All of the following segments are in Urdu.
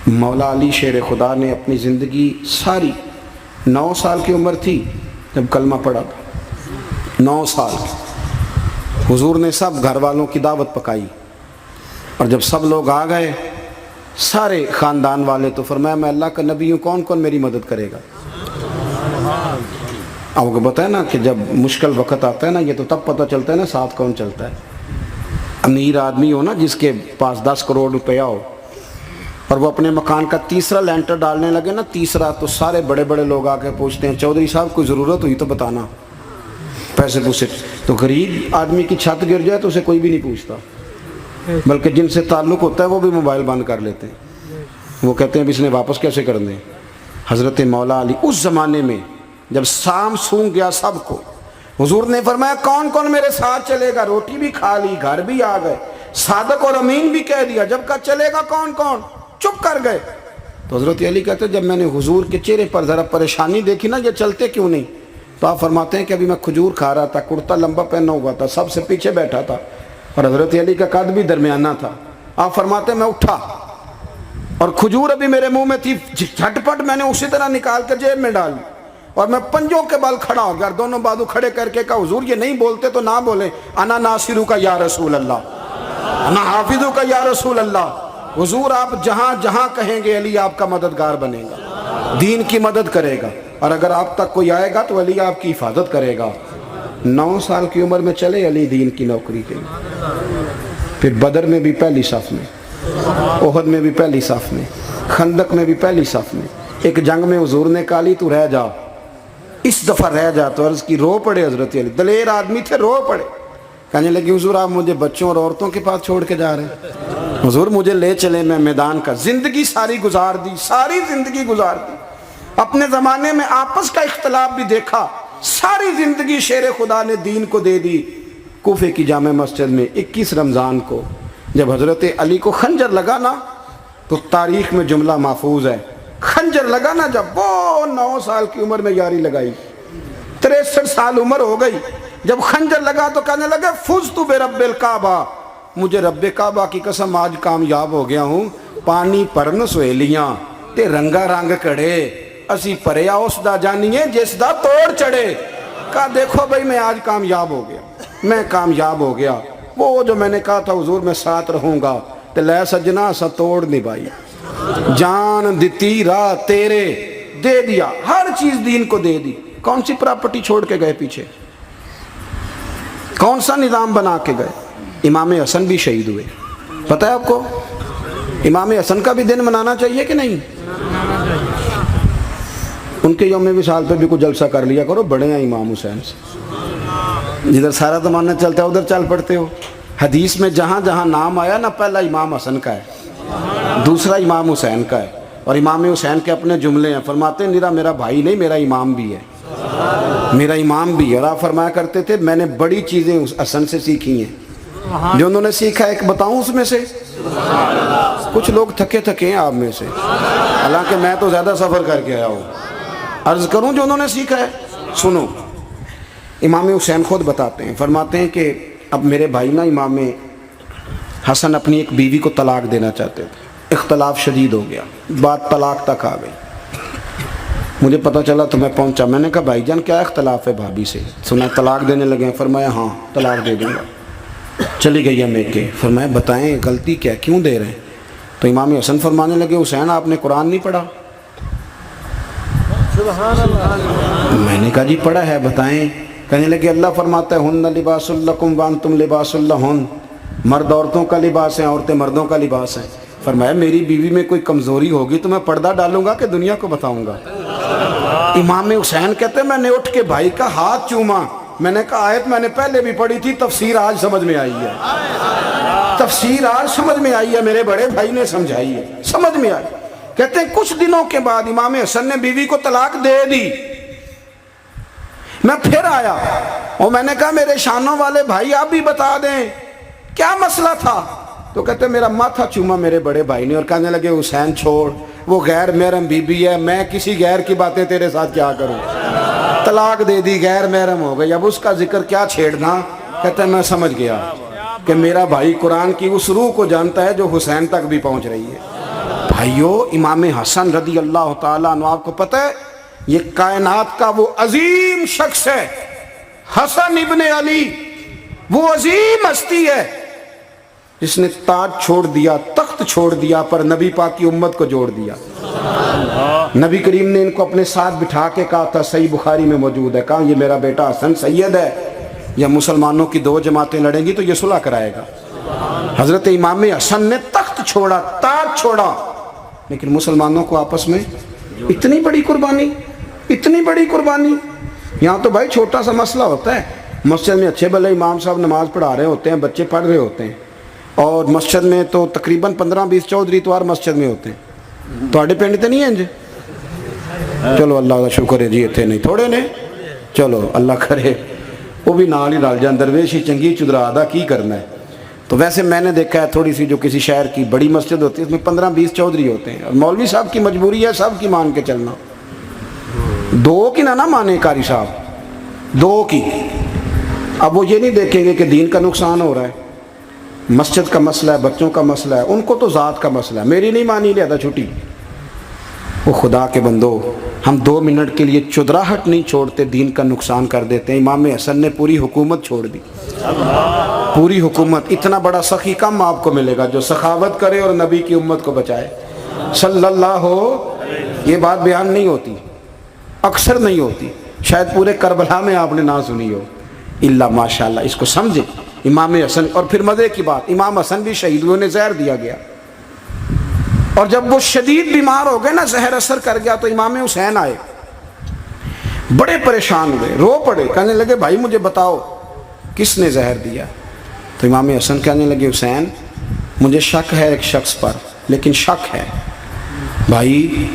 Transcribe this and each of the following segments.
مولا علی شیر خدا نے اپنی زندگی ساری 9 سال کی عمر تھی جب کلمہ پڑھا تھا، 9 سال کی۔ حضور نے سب گھر والوں کی دعوت پکائی، اور جب سب لوگ آ گئے سارے خاندان والے، تو فرمایا میں اللہ کا نبی ہوں، کون کون میری مدد کرے گا؟ آپ کو پتہ ہے نا کہ جب مشکل وقت آتا ہے نا، یہ تو تب پتہ چلتا ہے نا ساتھ کون چلتا ہے۔ امیر آدمی ہو نا، جس کے پاس 10 کروڑ روپیہ ہو، اور وہ اپنے مکان کا تیسرا لینٹر ڈالنے لگے نا، تیسرا، تو سارے بڑے بڑے لوگ آ کے پوچھتے ہیں چودھری صاحب کوئی ضرورت ہوئی تو بتانا، پیسے پوچھے۔ تو غریب آدمی کی چھت گر جائے تو اسے کوئی بھی نہیں پوچھتا، بلکہ جن سے تعلق ہوتا ہے وہ بھی موبائل بند کر لیتے ہیں، وہ کہتے ہیں اب اس نے واپس کیسے کر دیں۔ حضرت مولا علی اس زمانے میں جب سام سونگ گیا سب کو، حضور نے فرمایا کون کون میرے ساتھ چلے گا؟ روٹی بھی کھا لی، گھر بھی آ گئے، صادق اور امین بھی کہہ دیا، جب کہا چلے گا کون کون؟ چپ کر گئے۔ تو حضرت علی کہتے جب میں نے حضور کے چہرے پر ذرا پریشانی دیکھی نا، یہ چلتے کیوں نہیں؟ تو آپ فرماتے ہیں کہ ابھی میں کھجور کھا رہا تھا، کرتا لمبا پہنا ہوا تھا، سب سے پیچھے بیٹھا تھا، اور حضرت علی کا قد بھی درمیانہ تھا۔ آپ فرماتے ہیں میں اٹھا اور کھجور ابھی میرے منہ میں تھی، جھٹ پٹ میں نے اسی طرح نکال کر جیب میں ڈال، اور میں پنجوں کے بل کھڑا ہو گیا، دونوں بازو کھڑے کر کے کہا حضور یہ نہیں بولتے تو نہ بولیں، انا ناصرو کا یا رسول اللہ، انا حافظو کا یا رسول اللہ۔ حضور آپ جہاں جہاں کہیں گے علی آپ کا مددگار بنے گا، دین کی مدد کرے گا، اور اگر آپ تک کوئی آئے گا تو علی آپ کی حفاظت کرے گا۔ 9 سال کی عمر میں چلے علی دین کی نوکری کے لیے، پھر بدر میں بھی پہلی صف میں، احد میں بھی پہلی صف میں، خندق میں بھی پہلی صف میں۔ ایک جنگ میں حضور نے کہا علی تو رہ جا، اس دفعہ رہ جا، تو عرض کی، رو پڑے حضرت علی، دلیر آدمی تھے، رو پڑے، کہنے لگے حضور آپ مجھے بچوں اور عورتوں کے پاس چھوڑ کے جا رہے ہیں؟ حضور مجھے لے چلے، میں میدان کا زندگی ساری گزار دی، ساری زندگی گزار دی، اپنے زمانے میں آپس کا اختلاف بھی دیکھا، ساری زندگی شیر خدا نے دین کو دے دی۔ کوفے کی جامع مسجد میں 21 رمضان کو جب حضرت علی کو خنجر لگا نا، تو تاریخ میں جملہ محفوظ ہے، خنجر لگا نا جب، وہ 9 سال کی عمر میں یاری لگائی، 63 سال عمر ہو گئی، جب خنجر لگا تو کہنے لگے فزت برب الکعبہ، مجھے رب کعبہ کی قسم آج کامیاب ہو گیا ہوں، پانی پرن سہیلیاں تے رنگا رنگ کڑے، اسی پریا اس دا جانیے جس دا توڑ چڑھے۔ کہا دیکھو بھائی میں آج کامیاب ہو گیا، میں کامیاب ہو گیا، وہ جو میں نے کہا تھا حضور میں ساتھ رہوں گا، تے لے سجنا سا توڑ نبھائی، جان دیتی راہ تیرے، دے دیا، ہر چیز دین کو دے دی۔ کون سی پراپرٹی چھوڑ کے گئے پیچھے؟ کون سا نظام بنا کے گئے؟ امام حسن بھی شہید ہوئے، پتہ ہے آپ کو؟ امام حسن کا بھی دن منانا چاہیے کہ نہیں؟ ان کے یوم وصال پہ بھی کوئی جلسہ کر لیا کرو، بڑے ہیں امام حسین سے، جدھر سارا زمانہ چلتا ہے ادھر چل پڑتے ہو۔ حدیث میں جہاں جہاں نام آیا نا، پہلا امام حسن کا ہے، دوسرا امام حسین کا ہے، اور امام حسین کے اپنے جملے ہیں، فرماتے ہیں نیرا میرا بھائی نہیں، میرا امام بھی ہے، میرا امام بھی ہے۔ اور آپ فرمایا کرتے تھے میں نے بڑی چیزیں اس حسن سے سیکھی ہیں، جو انہوں نے سیکھا ایک بتاؤں اس میں سے؟ کچھ لوگ تھکے تھکے ہیں آپ میں سے، حالانکہ میں تو زیادہ سفر کر کے آیا ہوں، عرض کروں جو انہوں نے سیکھا ہے؟ سنو، امام حسین خود بتاتے ہیں، فرماتے ہیں کہ اب میرے بھائی نا امام حسن اپنی ایک بیوی کو طلاق دینا چاہتے تھے، اختلاف شدید ہو گیا، بات طلاق تک آ گئی، مجھے پتہ چلا تو میں پہنچا، میں نے کہا بھائی جان کیا اختلاف ہے بھابھی سے؟ سنا طلاق دینے لگے ہیں؟ فرمایا ہاں طلاق دے دوں گا۔ چلی گئی ہے میکے، فرمایا بتائیں غلطی کیا، کیوں دے رہے ہیں؟ تو امام حسن فرمانے لگے حسین آپ نے قرآن نہیں پڑھا؟ میں نے کہا جی پڑھا ہے، بتائیں۔ کہنے لگے اللہ فرماتا ہے ہن لباس لکم وانتم لباس لہن، مرد عورتوں کا لباس ہیں، عورتیں مردوں کا لباس ہیں۔ فرمایا میری بیوی میں کوئی کمزوری ہوگی تو میں پردہ ڈالوں گا کہ دنیا کو بتاؤں گا؟ امام حسین کہتے ہیں میں نے اٹھ کے بھائی کا ہاتھ چوما، میں نے کہا آیت میں نے پہلے بھی پڑھی تھی، تفسیر آج سمجھ میں آئی ہے، تفسیر آج سمجھ میں آئی ہے، میرے بڑے بھائی نے سمجھائی ہے، سمجھ میں آئی۔ کہتے ہیں کچھ دنوں کے بعد امام حسن نے بیوی کو طلاق دے دی، میں پھر آیا اور میں نے کہا میرے شانوں والے بھائی آپ بھی بتا دیں کیا مسئلہ تھا؟ تو کہتے ہیں میرا ماتھا چوما میرے بڑے بھائی نے اور کہنے لگے حسین چھوڑ، وہ غیر محرم بیوی ہے، میں کسی غیر کی باتیں تیرے ساتھ کیا کروں؟ طلاق دے دی، غیر محرم ہو گئی، اب اس کا ذکر کیا چھیڑنا؟ کہتے ہیں میں سمجھ گیا کہ میرا بھائی قرآن کی اس روح کو جانتا ہے جو حسین تک بھی پہنچ رہی ہے۔ بھائیو امام حسن رضی اللہ تعالیٰ عنہ، آپ کو پتہ ہے یہ کائنات کا وہ عظیم شخص ہے، حسن ابن علی، وہ عظیم ہستی ہے جس نے تاج چھوڑ دیا، تخت چھوڑ دیا، پر نبی پاک کی امت کو جوڑ دیا۔ نبی کریم نے ان کو اپنے ساتھ بٹھا کے کہا تھا، صحیح بخاری میں موجود ہے، کہا یہ میرا بیٹا حسن سید ہے، یا مسلمانوں کی دو جماعتیں لڑیں گی تو یہ صلح کرائے گا۔ حضرت امام حسن نے تخت چھوڑا، تاج چھوڑا، لیکن مسلمانوں کو آپس میں اتنی بڑی قربانی، اتنی بڑی قربانی۔ یہاں تو بھائی چھوٹا سا مسئلہ ہوتا ہے، مسجد میں اچھے بھلے امام صاحب نماز پڑھا رہے ہوتے ہیں، بچے پڑھ رہے ہوتے ہیں، اور مسجد میں تو تقریباً 15-20 چودھری اتوار مسجد میں ہوتے ہیں، تو آڈے پینڈ تے نہیں ہیں جی؟ چلو اللہ کا شکر ہے جی، اتنے نہیں تھوڑے نے، چلو اللہ کرے وہ بھی نال ہی رل جان، درویشی چنگی چدرا دا کی کرنا ہے۔ تو ویسے میں نے دیکھا ہے تھوڑی سی جو کسی شہر کی بڑی مسجد ہوتی ہے اس میں 15-20 چودھری ہوتے ہیں، اور مولوی صاحب کی مجبوری ہے سب کی مان کے چلنا، دو کی نہ مانے قاری صاحب، دو کی۔ اب وہ یہ نہیں دیکھیں گے کہ دین کا نقصان ہو رہا ہے، مسجد کا مسئلہ ہے، بچوں کا مسئلہ ہے، ان کو تو ذات کا مسئلہ ہے، میری نہیں مانی لیا تھا چھٹی۔ وہ خدا کے بندو، ہم 2 منٹ کے لیے چدراہٹ نہیں چھوڑتے، دین کا نقصان کر دیتے ہیں۔ امام حسن نے پوری حکومت چھوڑ دی، پوری حکومت۔ اتنا بڑا سخی کم آپ کو ملے گا جو سخاوت کرے اور نبی کی امت کو بچائے صلی اللہ ہو۔ یہ بات بیان نہیں ہوتی، اکثر نہیں ہوتی، شاید پورے کربلا میں آپ نے نہ سنی ہو، الا ماشاءاللہ۔ اس کو سمجھے امام حسن۔ اور پھر مزے کی بات، امام حسن بھی شہید ہوئے، انہیں زہر دیا گیا، اور جب وہ شدید بیمار ہو گئے نا، زہر اثر کر گیا، تو امام حسین آئے، بڑے پریشان ہوئے، رو پڑے، کہنے لگے بھائی مجھے بتاؤ کس نے زہر دیا؟ تو امام حسن کہنے لگے حسین مجھے شک ہے ایک شخص پر، لیکن شک ہے بھائی،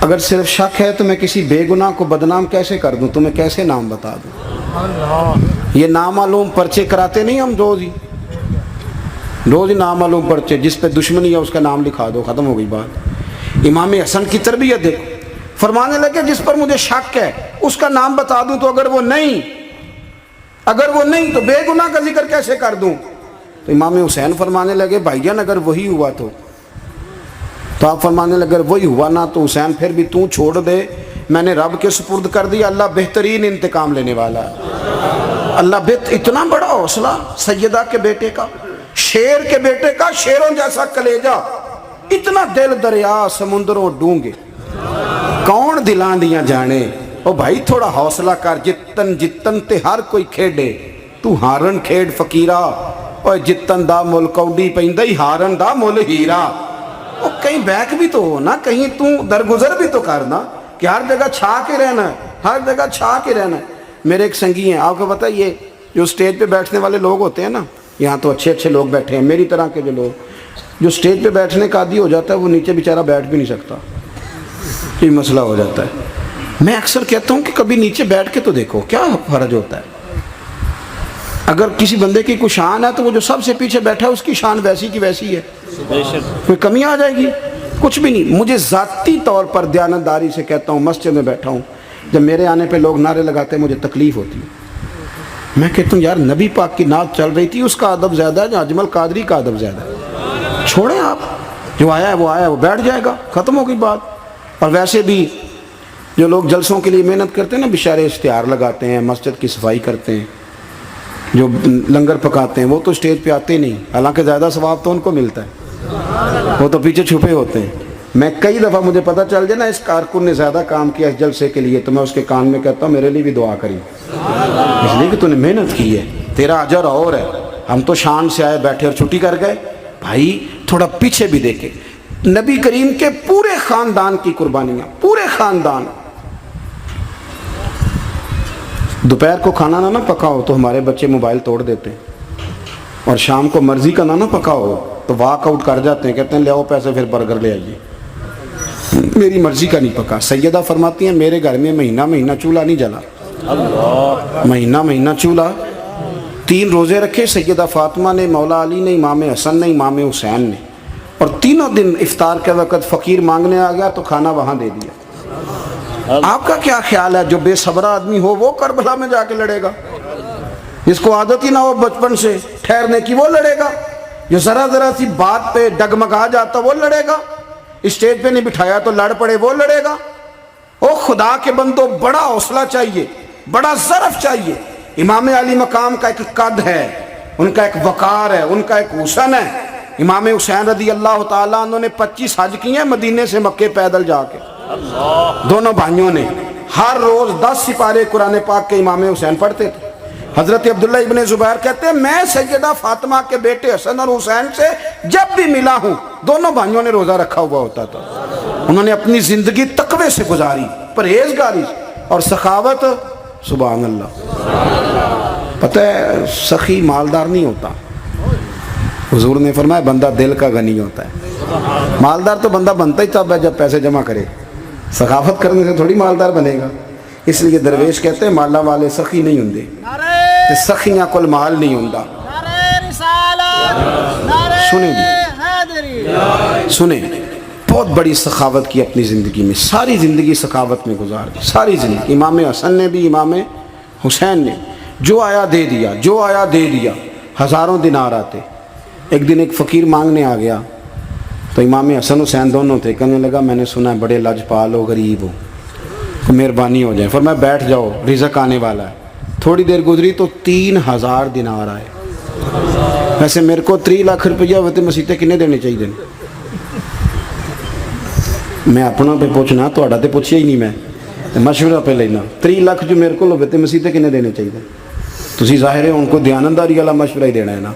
اگر صرف شک ہے تو میں کسی بے گناہ کو بدنام کیسے کر دوں، تمہیں کیسے نام بتا دوں؟ یہ نامعلوم پرچے کراتے نہیں ہم روز ہی نامعلوم پرچے، جس پہ دشمنی ہے اس کا نام لکھا دو، ختم ہو گئی بات۔ امام حسن کی تربیت دیکھو، فرمانے لگے جس پر مجھے شک ہے اس کا نام بتا دوں، تو اگر وہ نہیں تو بے گناہ کا ذکر کیسے کر دوں؟ تو امام حسین فرمانے لگے بھائی جان اگر وہی ہوا تو آپ فرمانے لگے اگر وہی ہوا نا تو حسین پھر بھی تو چھوڑ دے، میں نے رب کے سپرد کر دیا، اللہ بہترین انتقام لینے والا ہے۔ اللہ اتنا بڑا حوصلہ سیدہ کے بیٹے کا، شیر کے بیٹے کا، شیروں جیسا کلیجہ، اتنا دل دریا سمندروں ڈونگے، کون دلان دیاں جانے۔ او بھائی تھوڑا حوصلہ کر، جتن تے ہر کوئی کھیڈے، تو ہارن کھیڈ فقیرہ، اور جتن دا مل کوڈی پیندی ہارن دا مل ہیرا۔ او کہیں بیک بھی تو ہو نا، کہیں تو درگزر بھی تو کرنا، کہ ہر جگہ چھا کے رہنا ہے، ہر جگہ چھا کے رہنا ہے۔ میرے ایک سنگی ہیں، آپ کو پتہ ہے یہ جو سٹیج پہ بیٹھنے والے لوگ ہوتے ہیں نا، یہاں تو اچھے لوگ بیٹھے ہیں، میری طرح کے جو لوگ جو سٹیج پہ بیٹھنے کا عادی ہو جاتا ہے وہ نیچے بیچارہ بیٹھ بھی نہیں سکتا، یہ مسئلہ ہو جاتا ہے۔ میں اکثر کہتا ہوں کہ کبھی نیچے بیٹھ کے تو دیکھو کیا فرج ہوتا ہے۔ اگر کسی بندے کی کوئی شان ہے تو وہ جو سب سے پیچھے بیٹھا ہے اس کی شان ویسی کی ویسی ہے، کوئی کمی آ جائے گی؟ کچھ بھی نہیں۔ مجھے ذاتی طور پر دیانتداری سے کہتا ہوں، مسجد میں بیٹھا ہوں، جب میرے آنے پہ لوگ نعرے لگاتے ہیں مجھے تکلیف ہوتی ہے۔ میں کہتا ہوں یار نبی پاک کی نعت چل رہی تھی، اس کا ادب زیادہ ہے یا اجمل قادری کا ادب زیادہ ہے؟ چھوڑیں آپ، جو آیا ہے وہ بیٹھ جائے گا، ختم ہو گئی بات۔ اور ویسے بھی جو لوگ جلسوں کے لیے محنت کرتے ہیں نا، بیچارے اشتہار لگاتے ہیں، مسجد کی صفائی کرتے ہیں، جو لنگر پکاتے ہیں، وہ تو اسٹیج پہ آتے نہیں، حالانکہ زیادہ ثواب تو ان کو ملتا ہے، وہ تو پیچھے چھپے ہوتے ہیں۔ میں کئی دفعہ مجھے پتہ چل جائے نا اس کارکن نے زیادہ کام کیا اس جلسے کے لیے، تو میں اس کے کان میں کہتا ہوں میرے لیے بھی دعا کری، اس لیے کہ تو نے محنت کی ہے، تیرا اجر اور ہے۔ ہم تو شان سے آئے بیٹھے اور چھٹی کر گئے۔ بھائی تھوڑا پیچھے بھی دیکھیں، نبی کریم کے پورے خاندان کی قربانیاں، پورے خاندان۔ دوپہر کو کھانا نہ پکاؤ تو ہمارے بچے موبائل توڑ دیتے ہیں، اور شام کو مرضی کا نہ پکاؤ تو واک آؤٹ کر جاتے ہیں، کہتے ہیں لے آؤ پیسے پھر برگر لے آئیے، میری مرضی کا نہیں پکا۔ سیدہ فرماتی ہیں میرے گھر میں مہینہ چولہا نہیں جلا، مہینہ چولہا۔ 3 روزے رکھے سیدہ فاطمہ نے، مولا علی نے، امام حسن نے، امام حسین نے، اور تینوں دن افطار کے وقت فقیر مانگنے آ گیا تو کھانا وہاں دے دیا۔ آپ کا کیا خیال ہے جو بے صبرہ آدمی ہو وہ کربلا میں جا کے لڑے گا؟ جس کو عادت ہی نہ ہو بچپن سے ٹھہرنے کی وہ لڑے گا؟ جو ذرا سی بات پہ ڈگمگا جاتا وہ لڑے گا؟ اسٹیج پہ نہیں بٹھایا تو لڑ پڑے وہ لڑے گا. او خدا کے بندو بڑا حوصلہ چاہیے, بڑا ظرف چاہیے. امام علی مقام کا ایک قد ہے, ان کا ایک وقار ہے, ان کا ایک حسن ہے. امام حسین رضی اللہ تعالیٰ عنہ نے 25 حج کیے ہیں مدینے سے مکے پیدل جا کے, دونوں بھائیوں نے. ہر روز 10 سپارے قرآن پاک کے امام حسین پڑھتے تھے. حضرت عبداللہ ابن زبیر کہتے ہیں میں سیدہ فاطمہ کے بیٹے حسن اور حسین سے جب بھی ملا ہوں دونوں بھائیوں نے روزہ رکھا ہوا ہوتا تھا. انہوں نے اپنی زندگی تقوی سے گزاری, پرہیزگاری اور سخاوت. سبحان اللہ. پتہ ہے سخی مالدار نہیں ہوتا. حضور نے فرمایا بندہ دل کا غنی ہوتا ہے. مالدار تو بندہ بنتا ہی تب ہے جب پیسے جمع کرے. سخاوت کرنے سے تھوڑی مالدار بنے گا. اس لیے درویش کہتے ہیں مالا والے سخی نہیں ہوندے, سخیاں کل مال نہیں ہوندا. سنیں جی, سنیں. بہت بڑی سخاوت کی اپنی زندگی میں, ساری زندگی سخاوت میں گزار دی, ساری زندگی. امام حسن نے بھی, امام حسین نے جو آیا دے دیا, جو آیا دے دیا. ہزاروں دینار آتے. ایک دن ایک فقیر مانگنے آ گیا تو امام حسن حسین دونوں تھے. کہنے لگا میں نے سنا ہے بڑے لاجپال ہو, غریب ہو, مہربانی ہو جائے. فرمایا بیٹھ جاؤ رزق آنے والا ہے. تھوڑی دیر گزری تو 3000 دینار آئے. ویسے میرے کو 3 لاکھ روپیہ ہوتے مسیطے کنے دینے چاہیے. میں اپنا پہ پوچھنا, تھوڑا تے پوچھیا ہی نہیں, میں مشورہ پہ لینا. 3 لاکھ جو میرے کو ہوتے مسیطے کنے دینے چاہیے. تسی ظاہر ہے ان کو دیانتداری والا مشورہ ہی دینا ہے نا,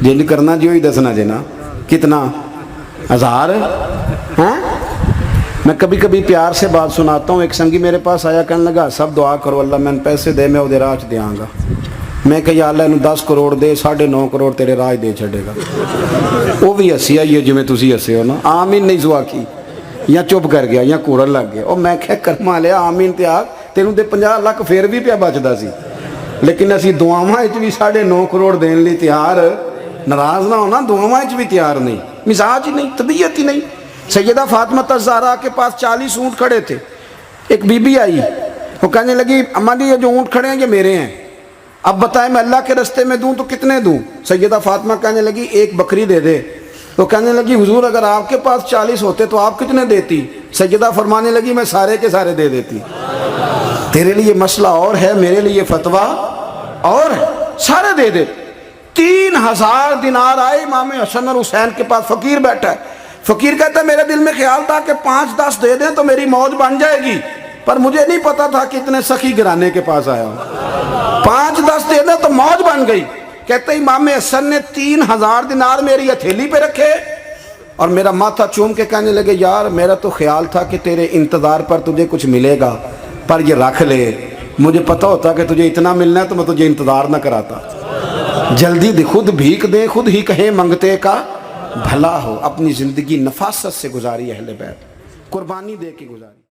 جن کرنا جو ہی دسنا جے نا. کتنا 1000. ہاں میں کبھی کبھی پیار سے بات سناتا ہوں. ایک سنگی میرے پاس آیا, کہنے لگا سب دعا کرو اللہ میں پیسے دے, میں وہ راہ دیاں گا. میں کہ یا اللہ انہوں 10 کروڑ دے, 9.5 کروڑ تیرے راہ دے چھڑے گا. وہ بھی ہسی آئی ہے جو میں تسی ہسے ہو نا. آمین نہیں سوا کی, یا چپ کر گیا یا کوڑن لگ گیا. اور میں کہ کرما لیا آمین تے آگ, تینوں دے 50 لاکھ پھر بھی پیا بچدا سی. لیکن اسی دعاواں وچ بھی 9.5 کروڑ دین لی تیار, ناراض نہ ہونا, دعاواں وچ بھی تیار نہیں. مزاج ہی نہیں, طبیعت ہی نہیں. سیدہ فاطمہ الزہرا کے پاس 40 اونٹ کھڑے تھے. ایک بی بی آئی, وہ کہنے لگی اماں جی یہ جو اونٹ کھڑے ہیں یہ میرے ہیں, اب بتائیں میں اللہ کے رستے میں دوں تو کتنے دوں. سیدہ فاطمہ کہنے لگی 1 بکری دے دے. وہ کہنے لگی حضور اگر آپ کے پاس 40 ہوتے تو آپ کتنے دیتی. سیدہ فرمانے لگی میں سارے کے سارے دے دیتی. تیرے لیے مسئلہ اور ہے, میرے لیے فتویٰ اور ہے, سارے دے دے. 3000 دینار آئے امام حسن اور حسین کے پاس. فقیر بیٹھا ہے. فقیر کہتا ہے میرے دل میں خیال تھا کہ 5-10 دے دیں تو میری موج بن جائے گی, پر مجھے نہیں پتا تھا کہ اتنے سخی گھرانے کے پاس آیا ہوں. 5-10 دے دیں تو موج بن گئی. کہتے ہیں امام حسن نے 3000 دینار میری ہتھیلی پہ رکھے اور میرا ماتھا چوم کے کہنے لگے یار میرا تو خیال تھا کہ تیرے انتظار پر تجھے کچھ ملے گا, پر یہ رکھ لے. مجھے پتا ہوتا کہ تجھے اتنا ملنا ہے تو میں تجھے انتظار نہ کراتا. جلدی دے, خود بھیک دے, خود ہی کہیں منگتے کا بھلا ہو. اپنی زندگی نفاست سے گزاری اہل بیت, قربانی دے کے گزاری.